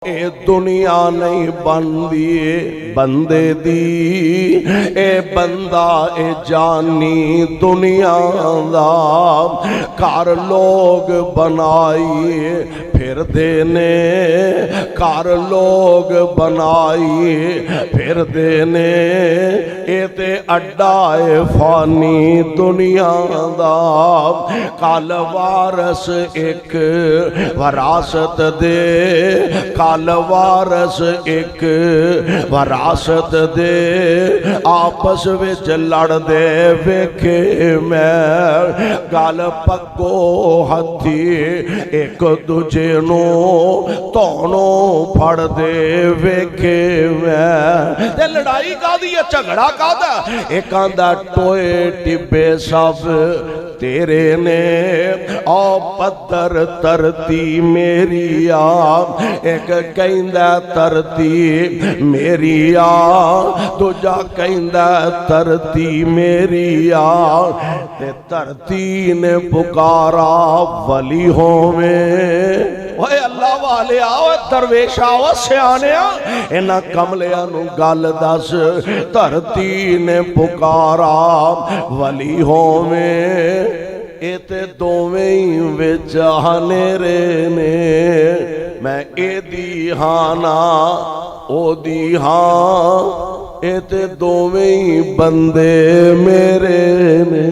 ए दुनिया नहीं बनदी बंदे दी, ए बंदा ए जानी दुनिया दा। घर लोग बनाइए फिर देने, घर लोग बनाइए फिर देने। ए ते अड्डा ए फानी दुनिया दा। कल वारस एक वरासत दे, कल वारस एक वरासत दे। आपस विच लड़दे वेखे मैं, गल पग्गो हथी एक दूजे नू तोनों फड़दे वेखे मैं। ते लड़ाई कादी है, झगड़ा कादा? एक आंदा टोए टिब्बे सब तेरे ने, ओ पत्थर तरती मेरी आ। एक कहंदा तरती मेरी आ, दूजा कहंदा तरती मेरी आ। ते धरती ने पुकारा वली होवे। ओए अल्लाह वाले आओ, दरवेश आओ, सियाने इन्हां कमलियां नू गल दस। धरती ने पुकारा वली होवे। ए ते दोवें ही विच हनेरे ने, मैं एदी हां ना ओदी हां। ए ते दोवें ही बंदे मेरे ने।